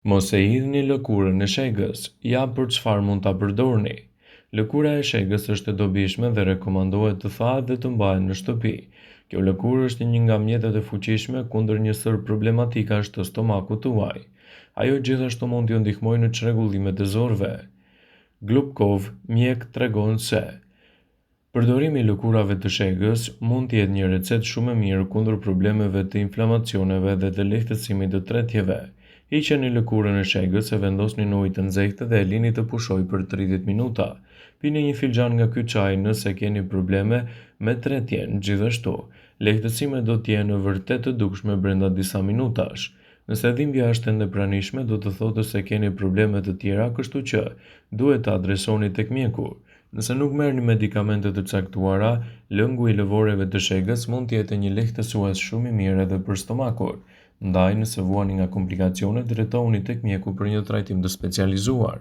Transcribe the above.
Mos e hidhni lëkurën e shegës, ja për çfarë mund ta përdorni. Lëkura e shegës është e dobishme dhe rekomandohet të thahet dhe të mbahet në shtëpi. Kjo lëkurë është një nga mjetet e fuqishme kundër një sër problematikash të stomakut tuaj. Ajo gjithashtu mund t'ju ndihmojë në çrregullimet e zorëve. Glupkov, mjek tregon se përdorimi i lëkurave të shegës mund të jetë një recetë shumë e mirë kundër problemeve të inflamacioneve dhe të lehtësimit të tretjeve. Hiqeni lëkurën e shegës e vendosni në ujë të nxehtë dhe e lini të pushojë për 30 minuta. Pini një filxhan nga ky çaj nëse keni probleme me tretjen. Gjithashtu, lehtësimet do të jenë vërtet të dukshme brenda disa minutash. Nëse dhimbja është ende pranishme, do të thotë se keni probleme të tjera, kështu që duhet të adresoni tek mjeku. Nëse nuk merrni medikamente të caktuara, lëngu i lëvoreve të shegës mund të jetë një lehtësues shumë i mirë edhe për stomakun. Ndaj, nëse vuani nga komplikacionet, drejtohuni tek mjeku për një trajtim të specializuar.